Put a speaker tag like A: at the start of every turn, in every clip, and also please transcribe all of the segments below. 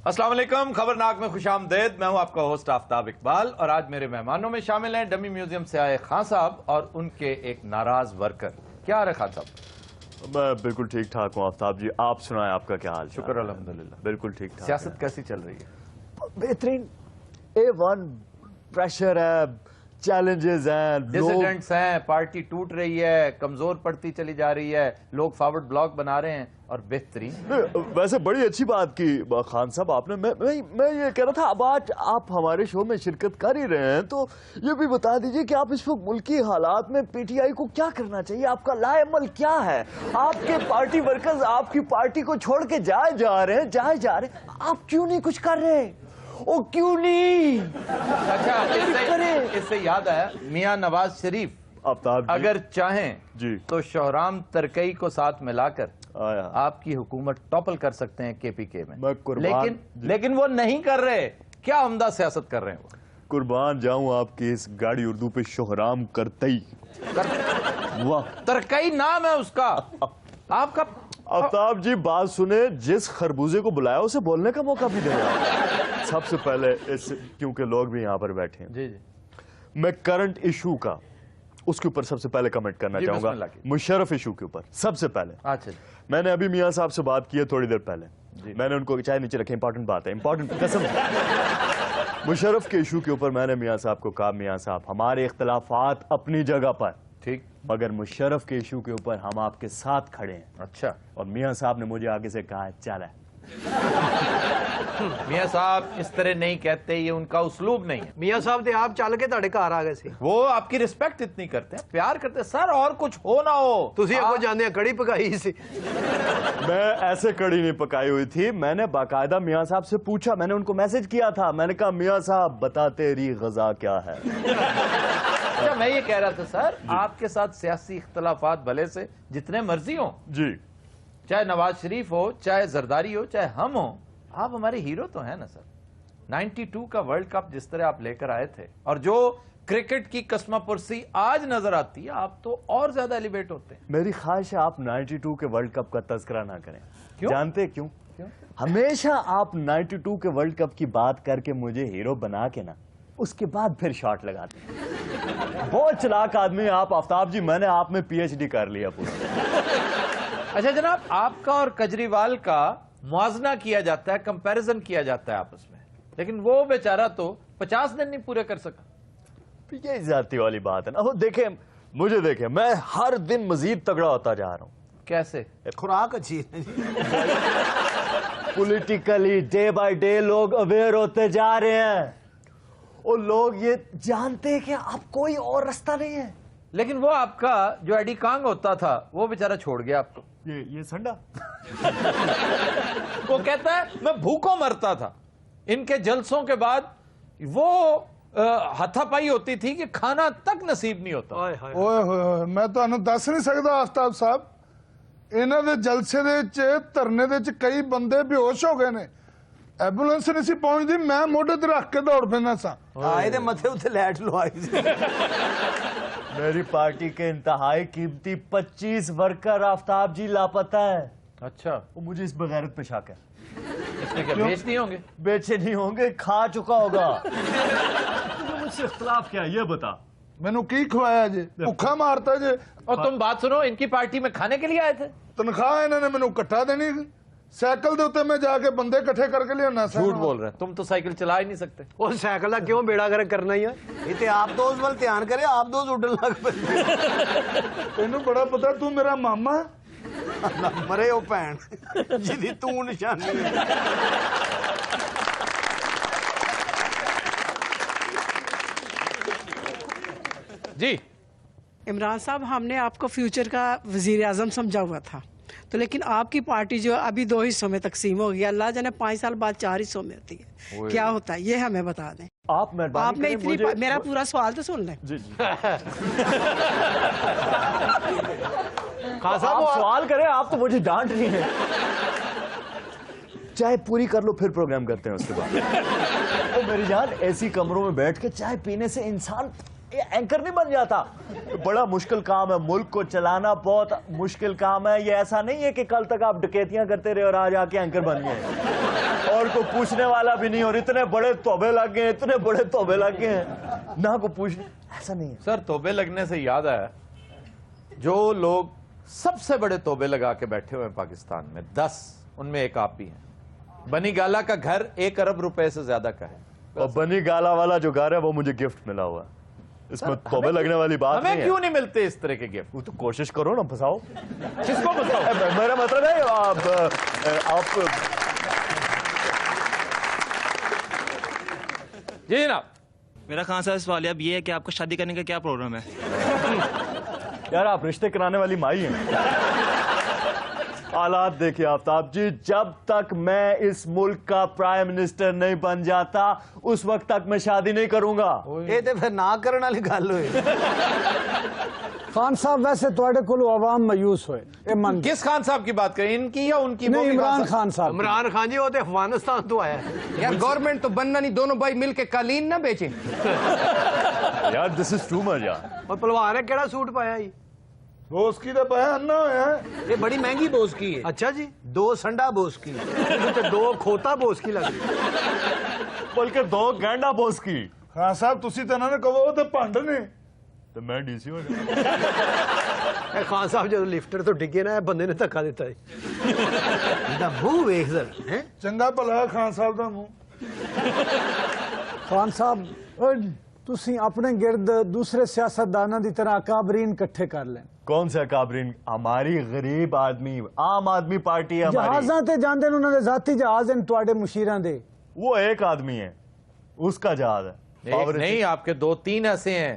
A: अस्सलाम वालेकुम, खबरनाक में खुशामदेद। मैं हूं आपका होस्ट आफ्ताब इकबाल और आज मेरे मेहमानों में शामिल हैं डमी म्यूजियम से आए खान साहब और उनके एक नाराज वर्कर। क्या हाल है खान साहब?
B: मैं बिल्कुल ठीक ठाक हूँ आफ्ताब जी, आप सुनाएं, आपका क्या हाल?
A: शुक्र अल्हम्दुलिल्लाह,
B: बिल्कुल ठीक ठाक।
A: सियासत कैसी चल रही है?
B: बेहतरीन, A1 प्रेशर है, चैलेंजेस हैं,
A: डिसिडेंट्स हैं, पार्टी टूट रही है, कमजोर पड़ती चली जा रही है, लोग फॉरवर्ड ब्लॉक बना रहे हैं और बेहतरीन।
B: वैसे बड़ी अच्छी बात की खान साहब आपने। मैं ये कह रहा था, अब आज आप हमारे शो में शिरकत कर ही रहे हैं तो ये भी बता दीजिए कि आप इस वक्त मुल्की हालात में पीटीआई को क्या करना चाहिए, आपका लाएमल क्या है? आपके पार्टी वर्कर्स आपकी पार्टी को छोड़ के जाए जा रहे हैं, आप क्यों नहीं कुछ कर रहे? ओ क्यों नहीं?
A: अच्छा, इससे याद आया, मियां नवाज शरीफ
B: आफ्ताब जी
A: अगर चाहें
B: जी
A: तो शोहराम तरकई को साथ मिलाकर आपकी हुकूमत टॉपल कर सकते हैं केपीके में, लेकिन वो नहीं कर रहे। क्या उम्दा सियासत कर रहे हैं वो?
B: कुर्बान जाऊं आपकी इस गाड़ी उर्दू पे शोहराम करतई। वाह,
A: तरकई नाम है उसका आपका।
B: आफ्ताब जी बात सुने, जिस खरबूजे को बुलाया उसे बोलने का मौका भी देगा। सबसे पहले क्योंकि लोग भी यहाँ पर बैठे हैं,
A: जी जी,
B: मैं करंट इशू का उसके ऊपर सबसे पहले कमेंट करना चाहूंगा। मुशर्रफ इशू के ऊपर सबसे पहले।
A: अच्छा,
B: मैंने अभी मियां साहब से बात की है थोड़ी देर पहले, मैंने उनको चाय नीचे रखे, इंपॉर्टेंट बात है, इंपॉर्टेंट कसम। मुशर्रफ के इशू के ऊपर मैंने मियां साहब को कहा, मियां साहब हमारे इख्तलाफात अपनी जगह पर, ठीक, मगर मुशर्रफ के इशू के ऊपर हम आपके साथ खड़े हैं।
A: अच्छा, और
B: मियां साहब ने मुझे आगे से कहा चल
A: मियां साहब इस तरह नहीं कहते, ये उनका उस्लूब नहीं है।
C: मियां साहब थे आप चल के ਤੁਹਾਡੇ ਘਰ आ गए सी,
A: वो आपकी रिस्पेक्ट इतनी करते हैं, प्यार करते हैं सर, और कुछ हो ना हो।
C: तुसी अगो जाने कड़ी पकाई सी।
B: मैं ऐसे कड़ी नहीं पकाई हुई थी, मैंने बाकायदा मियां साहब से पूछा, मैंने उनको मैसेज किया था, मैंने कहा मियां साहब बता तेरी गजा क्या है।
A: अच्छा, मैं ये कह रहा था सर, आपके साथ सियासी इख्तलाफात भले से जितने मर्जी हो जी, चाहे नवाज शरीफ हो, चाहे जरदारी हो, चाहे हम हो, आप हमारे हीरो तो हैं ना सर। 92 का वर्ल्ड कप जिस तरह आप लेकर आए थे और जो क्रिकेट की कस्मा पुरसी आज नजर आती है, आप तो और ज्यादा एलिवेट होते हैं।
B: मेरी ख्वाहिश है आप 92 के वर्ल्ड कप का तज़किरा ना करें।
A: क्यों?
B: जानते क्यों? हमेशा आप 92 के वर्ल्ड कप की बात करके मुझे हीरो बना के ना, उसके बाद फिर शॉट लगाते हैं। बहुत चालाक आदमी आप आफ्ताब जी, मैंने आप में PhD कर लिया पूरा।
A: अच्छा जनाब, आपका और केजरीवाल का मुआवजा किया जाता है, कंपैरिजन किया जाता है आपस में, लेकिन वो बेचारा तो 50 दिन नहीं पूरे कर सका।
B: ये जाती वाली बात है ना। वो देखे मुझे, देखे मैं हर दिन मजीद तगड़ा होता जा रहा हूँ।
A: कैसे?
C: खुराक अच्छी है।
B: पॉलिटिकली डे बाय डे लोग अवेयर होते जा रहे हैं और लोग ये जानते हैं कि अब कोई और रास्ता नहीं है।
A: लेकिन वो आपका जो एडी कांग होता था वो बेचारा छोड़ गया आपको।
B: ये संडा
A: वो कहता है मैं भूखों मरता था, इनके जलसों के बाद वो हाथापाई होती थी कि खाना तक नसीब नहीं होता।
D: ओए मैं तो दस नहीं सकता आफ्ताब साहब, इन्हां दे जलसे दे विच धरने दे विच कई बंदे बेहोश हो गए ने, एंबुलेंस नहीं सी पहुंचती, मैं मोढे ते रख के दौड़ पैंदा सा।
C: आए मथे उत्ते लैट लवाई सी।
B: मेरी पार्टी के इंतहाई कीमती 25 वर्कर आफ्ताब जी लापता है।
A: अच्छा,
B: वो मुझे इस बगैरत पे शक है।
A: इसमें क्या बेच नहीं होंगे?
B: बेचे नहीं होंगे, खा चुका होगा। मुझसे इख्तलाफ क्या है ये बता।
D: मैनू की खवाया जे, भुखा मारता जे।
A: और तुम बात सुनो, इनकी पार्टी में खाने के लिए आए थे?
D: तनख्वाह इन्होंने मैनू कट्टा देनी, साइकिल दे उत्ते मैं जाके बंदे इकट्ठे करके लियाना।
A: झूठ बोल रहे हैं, तुम तो साइकिल चला ही नहीं सकते।
C: वो साइकिल का क्यों बेड़ा गर्क करना ही है? इतने आप दो उस वाल ध्यान करे, आप दो उड़न लग पे।
D: तेनू बड़ा पता, तू मेरा मामा
C: मरे ओ भैन जिदी तू निशानी है।
A: जी
E: इमरान साहब, हमने आपको फ्यूचर का वजीर आजम समझा हुआ था, तो लेकिन आपकी पार्टी जो अभी 2 हिस्सों में तकसीम हो गई, अल्लाह जाने 5 साल बाद 4 हिस्सों में होती है, क्या होता है ये हमें बता दें।
B: आप
E: में इतनी मेरा पूरा सवाल तो सुन लें।
B: जी जी। आप सवाल करें, आप तो मुझे डांट रही हैं। चाय पूरी कर लो फिर प्रोग्राम करते हैं उसके बाद। तो मेरी जान, ऐसी कमरों में बैठ के चाय पीने से इंसान एंकर नहीं बन जाता। बड़ा मुश्किल काम है, मुल्क को चलाना बहुत मुश्किल काम है। ये ऐसा नहीं है कि कल तक आप डकैतियां करते रहे और आज आके एंकर बन गए और कोई पूछने वाला भी नहीं, और इतने बड़े तोबे लग गए, इतने बड़े तोबे लग गए हैं ना को पूछने, ऐसा नहीं है
A: सर। तोबे लगने से याद आया, जो लोग सबसे बड़े तोबे लगा के बैठे हुए हैं पाकिस्तान में, 10, उनमें एक आप भी हैं। बनी गाला का घर 1 अरब रुपए से ज्यादा का है,
B: और बनी गाला वाला जो घर है वो मुझे गिफ्ट मिला हुआ है। इसमें तोबे लगने वाली बात नहीं है।
A: हमें क्यों नहीं मिलते इस तरह के गिफ्ट?
B: वो तो कोशिश करो ना, फंसाओ।
A: किसको बताओ?
B: मेरा मतलब है आप
A: जी जनाब।
F: मेरा खान साहब सवाल अब ये है कि आपको शादी करने का क्या प्रोग्राम है?
B: यार आप रिश्ते कराने वाली माई हैं। हालात देखिए आफ्ताब जी, जब तक मैं इस मुल्क का प्राइम मिनिस्टर नहीं बन जाता उस वक्त तक मैं शादी नहीं करूंगा।
C: ये तो फिर ना करने वाली गल हुई।
G: खान साहब वैसे तुहाडे कोलों आवाम मायूस होए, ये मन
A: किस खान साहब की बात करें, इनकी या उनकी?
G: नहीं, इमरान खान साहब।
C: इमरान खान जी वो तो अफगानिस्तान तो आया है।
H: यार गवर्नमेंट तो बनना नहीं, दोनों भाई मिलके कालीन ना बेचे।
B: यार दिस इज टू मच यार।
C: और पलवान है केड़ा सूट पाया जी?
D: बोस की तो पाया अन्ना होया है।
H: ये बड़ी महंगी बोस की है।
C: अच्छा जी, 2 संडा बोस की, तो 2 खोता बोस की लग रही।
B: बल्कि 2 गैंडा बोस की।
D: खान साहब तुसी तो इन्होंने कहो तो भंड ने,
B: तो मैं डीसी हो गया।
C: खान साहब जो लिफ्टर तो डिगे ना, बंदे ने धक्का दिता है। मुंह वेख जरा है,
D: चंगा भला खान साहब का मुंह।
G: खान साहब तुसी अपने गिरद दूसरे सियासतदाना की तरह अकाबरीन इकट्ठे कर लें।
B: कौन सा काबरीन? हमारी गरीब आदमी आम आदमी पार्टी है हमारी।
G: जहाज़ां ते जांदे ने, उन्होंने जाती जहाज हैं तुहाडे मुशीरां दे।
B: वो एक आदमी है, उसका जहाज है।
A: एक नहीं, आपके 2-3 ऐसे हैं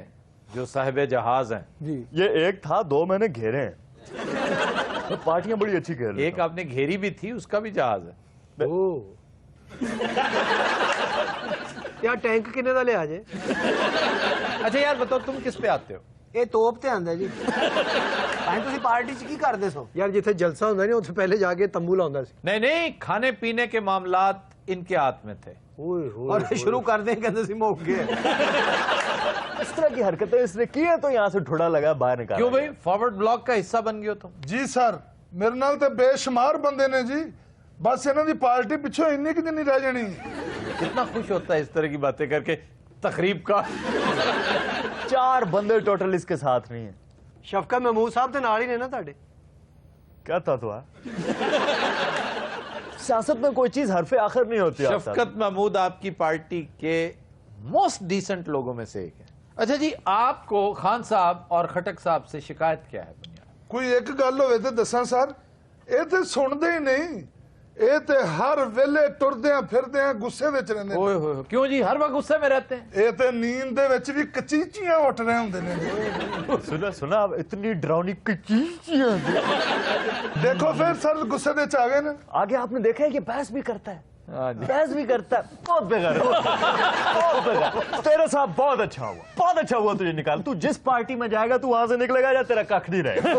A: जो साहिब जहाज हैं।
G: जी
B: ये एक था, 2 मैंने घेरे हैं। तो पार्टियां बड़ी अच्छी घेर लेता
A: एक आपने घेरी भी थी, उसका भी जहाज है।
C: यार टैंक किन्ने दा लिया जे?
A: अच्छा यार बताओ, तुम किस पे आते हो?
C: ਇਹ ਤੋਪ ਤੇ ਆਂਦਾ ਜੀ। ਭਾਈ ਤੁਸੀਂ ਪਾਰਟੀ 'ਚ ਕੀ ਕਰਦੇ ਸੋ? ਯਾਰ ਜਿੱਥੇ ਜਲਸਾ ਹੁੰਦਾ ਨਹੀਂ ਉੱਥੇ ਪਹਿਲੇ ਜਾ ਕੇ ਤੰਬੂ ਲਾਉਂਦਾ ਸੀ।
A: नहीं नहीं, खाने पीने के मामलात इनके हाथ में थे।
C: ਓਏ ਹੋਏ ਔਰ ਸ਼ੁਰੂ ਕਰਦੇ ਕਹਿੰਦੇ ਸੀ ਮੁੱਕ ਗਏ।
B: इस तरह की हरकतें इसने की है तो यहाँ से ठुड़ा लगा बाहर निकाला।
A: क्यों भाई, फॉरवर्ड ब्लॉक का हिस्सा बन गए हो तुम?
D: जी सर, मेरे नाल तो बेशुमार बंदे ने जी, बस इन्हों की पार्टी पिछो इन्नी कि नहीं रह जानी।
A: कितना खुश होता है इस तरह की बातें करके। तकरीब का
B: 4 बंदे टोटल इसके साथ नहीं है।
C: ਸ਼ਫਕਤ ਮਹਿਮੂਦ ਸਾਹਿਬ ਦੇ ਨਾਲ ਹੀ ਨੇ ਨਾ ਤੁਹਾਡੇ?
B: क्या था तो सियासत में कोई चीज हरफे आखिर नहीं होती।
A: शफकत महमूद आपकी पार्टी के मोस्ट डिसेंट लोगों में से एक है। अच्छा जी, आपको खान साहब और खटक साहब से शिकायत क्या है?
D: कोई एक गल होवे ते दसा सर, ये तो सुनते ही नहीं, ये तो हर वेले टुरदे फिरदे गुस्से विच रहिंदे ने।
A: ओए होए, क्यों जी हर वक्त गुस्से में रहते हैं?
D: ये तो नींद दे विच भी कचीचियां उठ रहे होंदे ने जी।
B: सुना सुना इतनी डरावनी कचीचियां।
D: देखो फिर सर गुस्से दे च आ गए ना।
B: आगे आपने देखा है कि बहस भी करता है,
A: हाँ जी।
B: बहस भी करता है। बहुत बेकार, बहुत बेकार। तेरे साथ बहुत अच्छा हुआ, बहुत अच्छा हुआ तुझे निकाल। तू जिस पार्टी में जाएगा तू वहां से निकलेगा या तेरा कख नहीं रहेगा।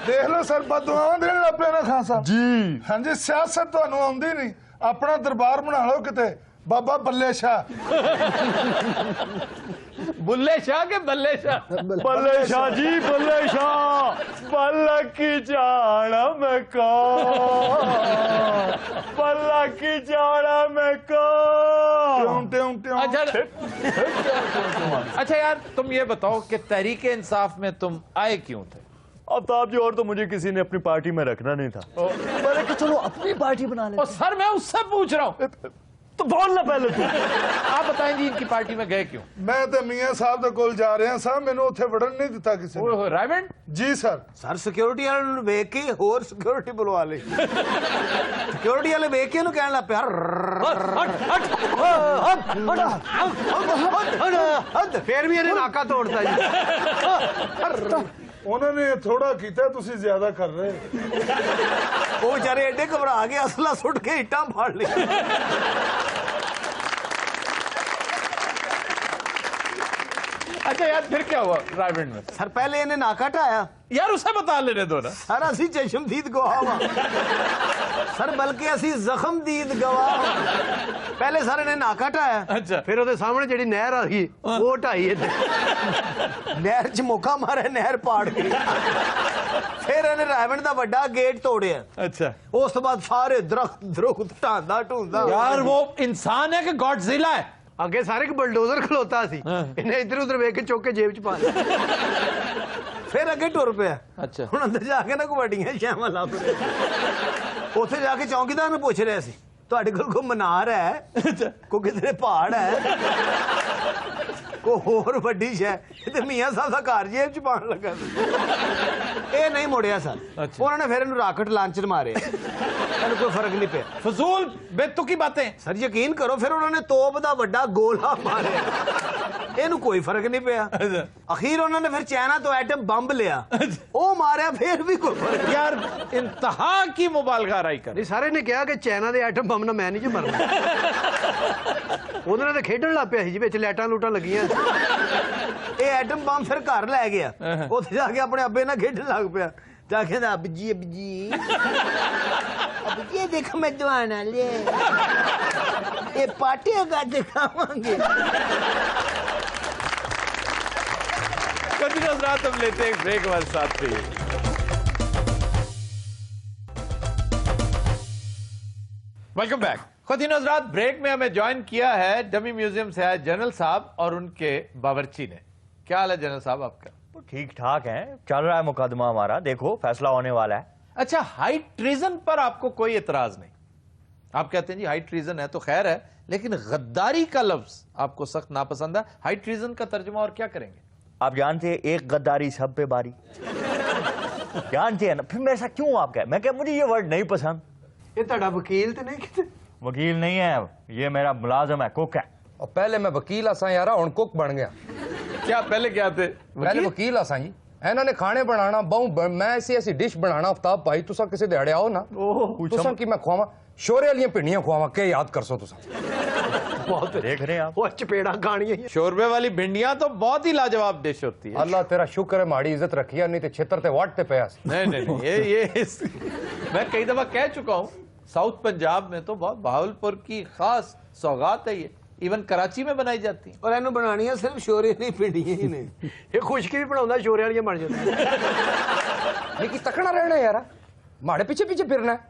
D: देख लो सर, बददुआवां देण लग पे ना खान साहब
B: जी।
D: हाँ जी, सियासत तुहानू आउंदी नहीं, अपना दरबार बना लो किते बाबा बल्ले शाह।
A: बुल्ले शाह के बल्ले शाह?
B: बल्ले शाह जी, बल्ले शाह। बल्ला की जाना में को, बल्ला की जाना में को।
D: ट्यूं ट्यूं ट्यूं।
A: अच्छा यार, तुम ये बताओ कि तहरीक इंसाफ में तुम आए क्यों थे?
B: आफ्ताब जी, और तो मुझे किसी ने अपनी पार्टी में रखना नहीं था। मैंने कहा चलो अपनी पार्टी बना ले।
A: और सर मैं उससे पूछ रहा हूँ,
B: तो बोलना पहले तू।
A: आप बताएं जी, इनकी पार्टी में गए क्यों?
D: मैं तो मियां साहब दे कोल जा रहा साहब, मैनू उत्थे वड़न नहीं दिता किसी ने।
A: ओए होए, रायमंड
D: जी सर।
C: ਸਰ ਸਿਕਿਉਰਿਟੀ ਵਾਲਿਆਂ ਨੂੰ ਵੇਖ ਕੇ ਹੋਰ ਸਿਕਿਉਰਿਟੀ ਬੁਲਵਾ ਲਈ। ਸਿਕਿਉਰਿਟੀ ਵਾਲੇ ਵੇਖ ਕੇ ਇਹਨੂੰ ਕਹਿਣ ਲੱਗ ਪਿਆ ਹਟ ਫੇਰ ਵੀ ਇਹਨੇ ਨਾਕਾ ਤੋੜਤਾ ਜੀ।
D: उन्होंने थोड़ा किया, तुसी ज्यादा कर रहे।
C: ਉਹ ਵਿਚਾਰੇ ਐਡੇ ਘਬਰਾ ਕੇ ਅਸਲਾ ਸੁੱਟ ਕੇ ਇੱਟਾਂ ਫਾੜ ਲਈ।
A: अच्छा اچھا یار پھر کیا ہوا رائیونڈ میں؟
C: سر پہلے انہیں ناکا ٹایا
A: یار اسے بتا لینے دو نا.
C: سر اسی چشمدید گواہ ہوا سر بلکہ اسی زخم دید گواہ پہلے سر انہیں ناکا ٹایا
A: اچھا.
C: پھر وہ سامنے جڑی نہر آ گئی وہ ٹائی نہر چ موقع مارے نہر پاڑ گئی پھر انہیں رائیونڈ دا وڈا گیٹ توڑیا.
A: اچھا
C: اس تو بعد سارے درخت ٹاندا ٹوندا
A: یار وہ انسان ہے کہ گاڈ زیلا ہے؟
C: اگے سارے ایک بلڈوزر کھلوتا سی انہیں ادھر ادھر ویک کے چوک کے جیب چ پا لیا پھر اگے ٹر پیا.
A: اچھا
C: ہوں اندر جا کے نا کوئی وڈیاں شاواں لب اتنے جا کے چوکیدار میں پوچھ رہا سی تہاڈے کول کوئی منار ہے کوئی کدھر پہاڑ ہے کوئی ہور وڈی شے تے میاں صاحب دا گھر جیب چ پان لگا اے نہیں مڑیا سر. انہوں نے پھر راکٹ لانچر مارے کوئی فرق نہیں پیا.
A: فضول بے تکی باتیں.
C: سر یقین کرو پھر انہوں نے توپ دا وڈا گولا ماریا یہ کوئی فرق نہیں پیا. اخیر انہوں نے پھر چائنا تو ایٹم بمب لیا وہ ماریا پھر بھی کوئی فرق نہیں.
A: یار انتہا کی مبالغہ آرائی کر.
C: نہیں سارے نے کہا کہ چائنا دے ایٹم بم نہ میں نہیں جو مرنا انہوں نے تو کھیڈن لگ پیا جی لائٹاں لوٹاں لگیاں یہ ایٹم بم پھر گھر لے گیا اتنے جا کے اپنے ابے نہ کھیڈن لگ پیا جا کے اب جی دیکھو میں دوانا لے یہ پارٹیاں کا دکھاواں گے.
A: کچھ حضرات ہم لیتے ہیں بریک ہمارے ساتھ رہیے. Welcome back. خواتین حضرات بریک میں ہمیں جوائن کیا ہے ڈمی میوزیم سے آئے جنرل صاحب اور ان کے باورچی نے. کیا حال ہے جنرل صاحب آپ کا؟
B: ٹھیک ٹھاک ہے چل رہا ہے مقدمہ ہمارا دیکھو فیصلہ ہونے والا ہے.
A: اچھا ہائی ٹریزن پر آپ کو کوئی اعتراض نہیں؟ آپ کہتے ہیں جی ہائی ٹریزن ہے تو خیر ہے لیکن غداری کا لفظ آپ کو سخت ناپسند ہے. ہائی ٹریزن کا ترجمہ اور کیا کریں گے؟
B: آپ جانتے ہیں ایک غداری سب پہ باری جانتے ہیں نا. پھر میں ایسا کیوں آپ کہے میں کہ مجھے یہ ورڈ نہیں پسند.
C: یہ تہاڈا وکیل تے نہیں کتے
B: وکیل نہیں ہے یہ میرا ملازم ہے کوک ہے.
H: اور پہلے میں وکیل آساں یار ہن کوک بن گیا.
A: کیا پہلے کیا تھے؟
H: پہلے وکیل آساں جی انہوں نے کھانے بنانا بہوں میں ایسی ڈش بنانا آفتاب بھائی تساں کسی دیہڑے آؤ نا تساں کی میں کھواواں شورے والیاں پنڈیاں کھواواں کہ یاد کرسو تساں
C: بہت
B: دیکھ رہے ہیں آپ
C: وہ چپیڑا کھانیاں
A: شوربے والی بھنڈیاں تو بہت ہی لاجواب ڈش ہوتی ہے.
H: اللہ تیرا شکر ہے ماڑی عزت رکھی ہے نہیں تے چھتر تے واٹ تے پیا.
A: نہیں یہ میں کئی دفعہ کہہ چکا ہوں ساؤتھ پنجاب میں تو بہت بہاولپور کی خاص سوغات ہے یہ ایون کراچی میں بنائی جاتی ہیں.
C: اور اینو بنانیاں صرف شورے نہیں پنڈیاں ہی نے یہ خشکی بھی بناوندا شورے والیاں بن جاندیاں.
H: لیکن تکڑا رہنا یار ماڑے پیچھے پیچھے پھرنا ہے.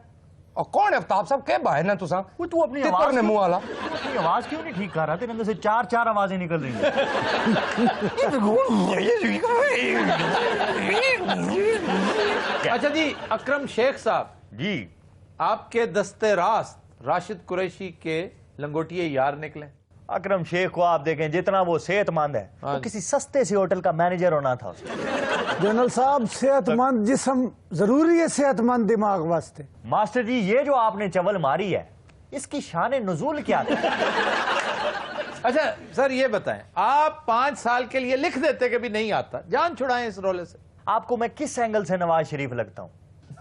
H: اور کون ہے آفتاب صاحب کہ باہر نا تساں
B: وہ تو اپنی
H: تتر نے منہ والا
B: اپنی آواز کیوں نہیں ٹھیک کر رہا تیرے اندر سے چار آوازیں نکل رہی ہیں.
A: اچھا جی اکرم شیخ صاحب
B: جی
A: آپ کے دستے راست راشد قریشی کے لنگوٹیے یار نکلے.
B: اکرم شیخ کو آپ دیکھیں جتنا وہ صحت مند ہے وہ کسی سستے سے ہوٹل کا مینیجر ہونا تھا.
G: جنرل صاحب صحت مند جسم ضروری ہے صحت مند دماغ واسطے.
B: ماسٹر جی یہ جو آپ نے چول ماری ہے اس کی شان نزول کیا تھا؟
A: اچھا سر یہ بتائیں آپ 5 سال کے لیے لکھ دیتے کہ بھی نہیں آتا جان چھڑائیں اس رولے سے.
B: آپ کو میں کس اینگل سے نواز شریف لگتا ہوں؟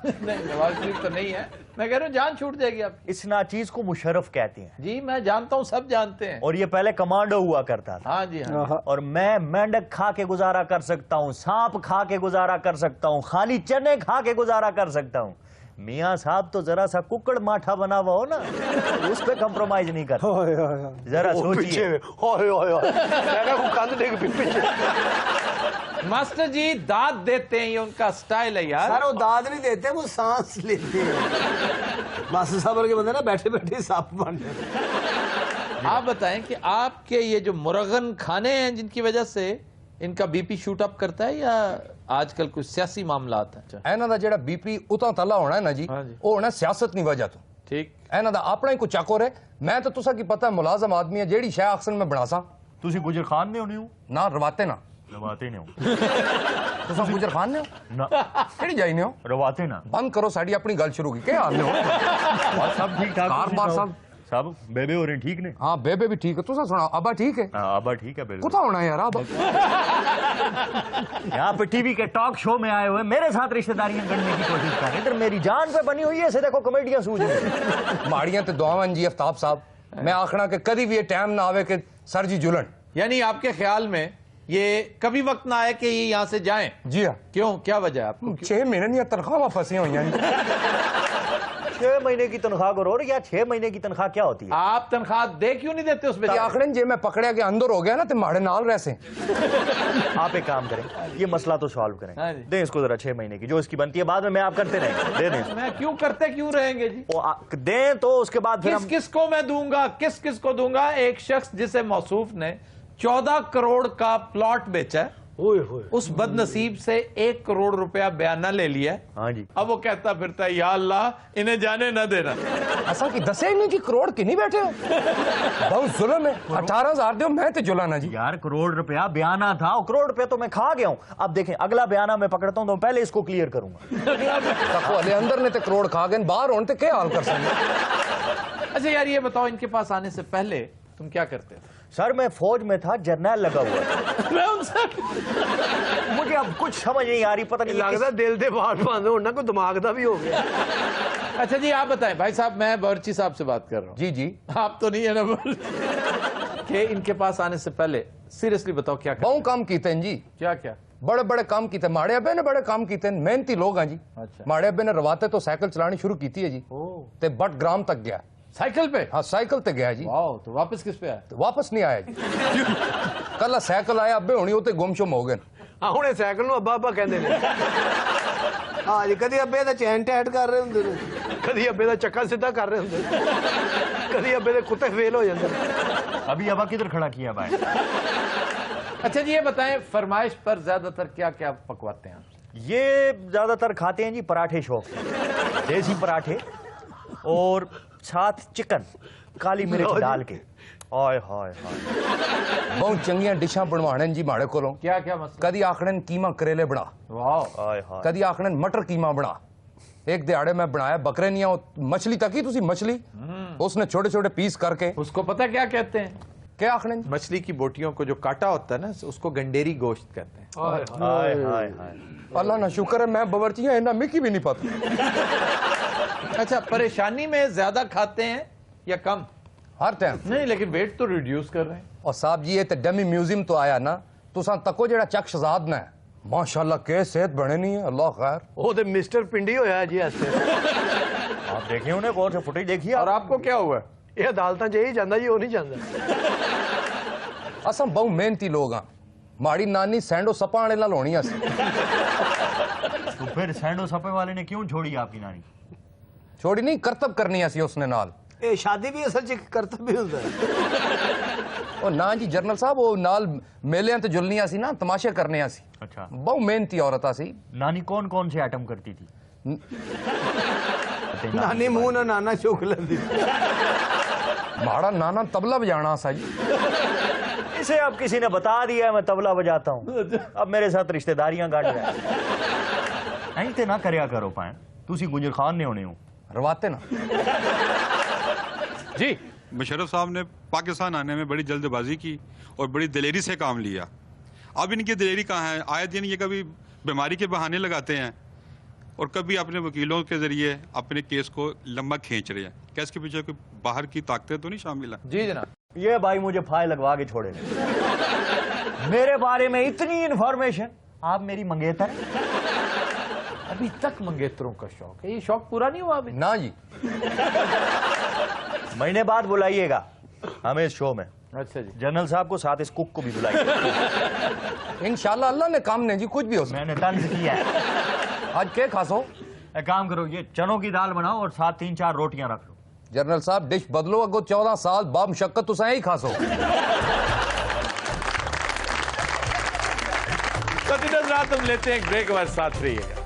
A: نہیں نواز شریف تو نہیں ہے میں کہہ رہا ہوں جان چھوٹ جائے گی آپ کی.
B: اس ناچیز کو مشرف کہتے ہیں.
A: جی میں جانتا ہوں سب جانتے ہیں.
B: اور یہ پہلے کمانڈو ہوا کرتا تھا.
A: ہاں جی ہاں.
B: اور میں مینڈک کھا کے گزارا کر سکتا ہوں سانپ کھا کے گزارا کر سکتا ہوں خالی چنے کھا کے گزارا کر سکتا ہوں. میاں صاحب تو ذرا سا ککڑ ماٹھا بنا ہوا ہو نا اس پہ کمپرومائز نہیں کرتا. ذرا سوچیے
A: ماسٹر جی داد دیتے ہیں یہ ان کا سٹائل ہے یار.
C: سر وہ داد نہیں دیتے وہ سانس لیتے ہیں. ماسٹر صاحب کے بندے نا بیٹھے بیٹھے سانپ بن جاتے.
A: آپ بتائیں کہ آپ کے یہ جو مرغن کھانے ہیں جن کی وجہ سے ان کا بی پی شوٹ اپ کرتا ہے یا آج کل کچھ سیاسی معاملات ہیں؟
H: اینا دا جڑا بی پی اتنا تلا ہونا ہے نا جی وہ ہونا سیاست نہیں وجہ تو.
A: ٹھیک
H: اینا دا اپنا ہی کوئی چاکور ہے. میں تو تسا کی پتہ ہے ملازم آدمی ہے جیڑی شے اکثر میں بنا سا.
B: تسی گجر خان میں ہونے ہو
H: نہ رواتے نہ
B: رواتے نہیں ہو.
H: تسا گجر خان نے ہو کیڑی جائی نے ہو
B: رواتے نہ
H: بند کرو ساڈی اپنی گل شروع کی. کیا حال نے ہو
B: سب ٹھیک ٹھاک
H: کاربار صاحب
B: سب بیبے ہو رہے ہیں ٹھیک نے؟
H: ہاں بیبے بھی ٹھیک ہے. تسا سنا ابا ٹھیک ہے؟
B: ابا ٹھیک ہے بالکل.
H: کتا ہونا ہے یار ابا
B: یہاں پہ ٹی وی کے ٹاک شو میں آئے ہوئے میرے ساتھ رشتہ داریاں کرنے کی کوشش کر رہے ہیں. ادھر میری جان پہ بنی ہوئی ہے اسے دیکھو کمیڈیاں سوچ رہی
H: ماڑیاں تے دعاواں جی آفتاب صاحب. میں آخنا کہ کدی بھی یہ ٹائم نہ آوے کہ سر جی جلن.
A: یعنی آپ کے خیال میں ये कभी वक्त ना आए कि ये यहाँ से जाएं?
H: जी हाँ,
A: क्यों, क्या वजह है आपको?
H: 6 महीने नहीं तनख्वाह फंसी हुई हैं।
B: 6 महीने की तनख्वाह करो या 6 महीने की तनख्वाह क्या होती है?
A: आप तनख्वाह दे क्यों नहीं देते उस बेचारे?
H: आखिर जे मैं पकड़े के अंदर हो गया ना तो माड़े नाल रह से।
B: आप एक काम करें, ये मसला तो सॉल्व
A: हाँ
B: करें,
A: जी।
B: दें इसको जरा 6 महीने की जो इसकी बनती है, बाद में मैं आप करते रहेंगे, दे दें।
A: मैं क्यों करते क्यों रहेंगे जी?
B: दें तो उसके बाद फिर
A: किस किस को मैं दूंगा, किस किस को दूंगा? एक शख्स जिसे मौसूफ ने 14 करोड़ का प्लॉट बेचा है, उस बदनसीब से 1 करोड़ रुपया बयाना ले लिया।
B: हाँ जी।
A: अब वो कहता फिरता है या अल्लाह इन्हें जाने न देना।
H: असा की दसे नहीं कि करोड़ की नहीं बैठे हो। बहुत जुल्म है। 18,000 दो मैं तो जुलाना जी।
B: यार करोड़ रुपया बयाना था, और करोड़ रुपया तो मैं खा गया हूँ। अब देखें अगला बयाना मैं पकड़ता हूँ तो पहले इसको क्लियर करूंगा।
H: अले अंदर ने तो करोड़ खा गए, बाहर होने तो क्या हाल कर सकते?
A: अच्छा यार ये बताओ, इनके पास आने से पहले तुम क्या करते थे?
B: सर मैं फौज में था, जर्नल लगा हुआ था।
A: मैं उनसे
B: मुझे अब कुछ समझ नहीं आ रही, पता नहीं
C: लगता दिल दे बाहर बंद होना कोई दिमाग का भी हो गया।
A: अच्छा जी आप बताएं भाई साहब, मैं बावर्ची साहब से बात कर रहा हूँ।
H: जी जी,
A: आप तो नहीं है ना कि इनके पास आने से पहले सीरियसली बताओ क्या कर...
H: बहुत काम कीते हैं जी,
A: क्या क्या?
H: बड़े बड़े काम कीते। माड़े अब्बे ने बड़े काम कीते, मेहनती लोग हैं जी।
A: अच्छा।
H: माड़े अब्बे ने रवाते तो साइकिल चलानी शुरू की है जी, ते बट ग्राम तक गया।
A: साइकिल पे?
H: हाँ साइकिल ते गया जी।
A: वाह, तो वापस किस पे आया?
H: तो वापस नहीं आया जी। कल साइकिल आया अब्बे होनी उते गुमशुम हो गए।
C: हाँ हुणे साइकिल ਨੂੰ ਅੱਬਾ ਅੱਬਾ ਕਹਿੰਦੇ ਨੇ। ਹਾਂ ਜੀ, ਕਦੀ ਅੱਬੇ ਦਾ ਚੈਨ ਟਾਈਟ ਕਰ ਰਹੇ ਹੁੰਦੇ ਨੇ, ਕਦੀ ਅੱਬੇ ਦਾ ਚੱਕਾ ਸਿੱਧਾ ਕਰ ਰਹੇ ਹੁੰਦੇ ਨੇ, ਕਦੀ ਅੱਬੇ ਦੇ ਕੁੱਤੇ ਫੇਲ ਹੋ ਜਾਂਦੇ ਨੇ।
B: अभी अबा किधर खड़ा किया भाई?
A: अच्छा जी ये बताएं, फरमाइश पर ज्यादातर क्या क्या पकवाते हैं?
B: ये ज्यादातर खाते हैं जी पराठे शौक से, देसी पराठे और साथ चिकन काली मिर्च डाल के। हाय हाय हाय,
H: बहुत चंगियां डिशा बनवाने जी माड़े कोलों।
A: क्या क्या मसला?
H: कदी आखने कीमा करेले बना,
A: वाह,
B: हाय हाय।
H: कदी आखने मटर कीमा बना। एक दिहाड़े में बनाया बकरे नहीं आओ मछली तक ही तुसी मछली, उसने छोटे छोटे पीस करके।
A: उसको पता क्या कहते हैं?
H: क्या आखने?
A: मछली की बोटियों को जो काटा होता है ना, उसको गंडेरी गोश्त कहते हैं।
B: हाय हाय हाय।
H: अल्लाह ना शुक्र है मैं बवर्ची है ना मिकी भी नहीं पता।
A: अच्छा परेशानी में ज्यादा खाते हैं या कम?
H: हर टाइम
A: नहीं, लेकिन वेट तो रिड्यूस कर रहे हैं।
H: और साहब जी ये तो डमी म्यूजियम तो आया ना, तुसा तको जेड़ा चक शहजाद ने माशाल्लाह के सेहत बने नहीं है, अल्लाह खैर।
C: ਉਹ ਤੇ ਮਿਸਟਰ ਪਿੰਡੀ ਹੋਇਆ ਜੀ ਐਸੇ।
B: आप देखे उन्हें कौन से फुटेज देखिए
A: और आपको क्या हुआ?
C: ਇਹ ਅਦਾਲਤਾਂ 'ਚ ਇਹੀ ਜਾਂਦਾ ਜੀ, ਉਹ ਨਹੀਂ ਜਾਂਦਾ।
H: असम बहुत मेहनती लोग हाँ, माड़ी नानी सैंडो सपा वाले नाल होनी अस।
B: तो फिर सैंडो सपे वाले ने क्यों छोड़ी आपकी नानी?
H: छोड़ी नहीं, करतब करनी असी उसने नाल।
C: ਇਹ ਸ਼ਾਦੀ ਵੀ ਅਸਲ 'ਚ ਇੱਕ ਕਰਤੱਵ ਵੀ ਹੁੰਦਾ ਹੈ।
H: और ना जी जनरल साहब वो नाल मेले ते जुलनिया सी ना, तमाशे करने सी।
B: अच्छा।
H: बहुत मेहनती औरत सी।
B: नानी कौन कौन से आइटम करती थी?
C: ਨਾਨੀ ਮੂੰਹ ਨਾਲ ਨਾਨਾ ਚੁੱਕ ਲੈਂਦੀ।
H: माड़ा नाना तबला बजाना सा जी।
B: इसे अब किसी ने बता दिया है मैं तबला बजाता हूँ, अब मेरे साथ रिश्तेदारियां गाड़ रहे हैं। नहीं ते ना करया करो पाए, तुसी गुजर खान ने होने हो।
H: रवाते ना
A: जी
I: मुशर्रफ साहब ने पाकिस्तान आने में बड़ी जल्दबाजी की और बड़ी दिलेरी से काम लिया। अब इनकी दिलेरी कहाँ है? आए दिन ये कभी बीमारी के बहाने लगाते हैं और कभी अपने वकीलों के जरिए अपने केस को लंबा खींच रहे हैं। क्या इसके पीछे कोई बाहर की ताकतें तो नहीं शामिल है?
A: जी जनाब।
B: ये भाई मुझे फाइल लगवा के छोड़े, मेरे बारे में इतनी इन्फॉर्मेशन आप मेरी मंगेतर है।
A: अभी तक मंगेतरों का शौक है, ये शौक पूरा नहीं हुआ अभी?
H: ना जी।
B: महीने बाद बुलाइएगा हमें इस शो में।
A: अच्छा जी।
B: जनरल साहब को साथ इस कुक को भी बुलाइए।
H: इंशाल्लाह अल्लाह ने काम ने जी कुछ भी हो सकता।
B: मैंने तंज किया है।
H: आज के खासो?
B: एक काम करो, ये चनों की दाल बनाओ और साथ 3-4 रोटियां रख लो।
H: जनरल साहब डिश बदलो, अगो 14 साल बाप मुशक्कत तुसा ही खासो।
A: तो हम लेते हैं एक ब्रेक, हमारे साथ रहिएगा।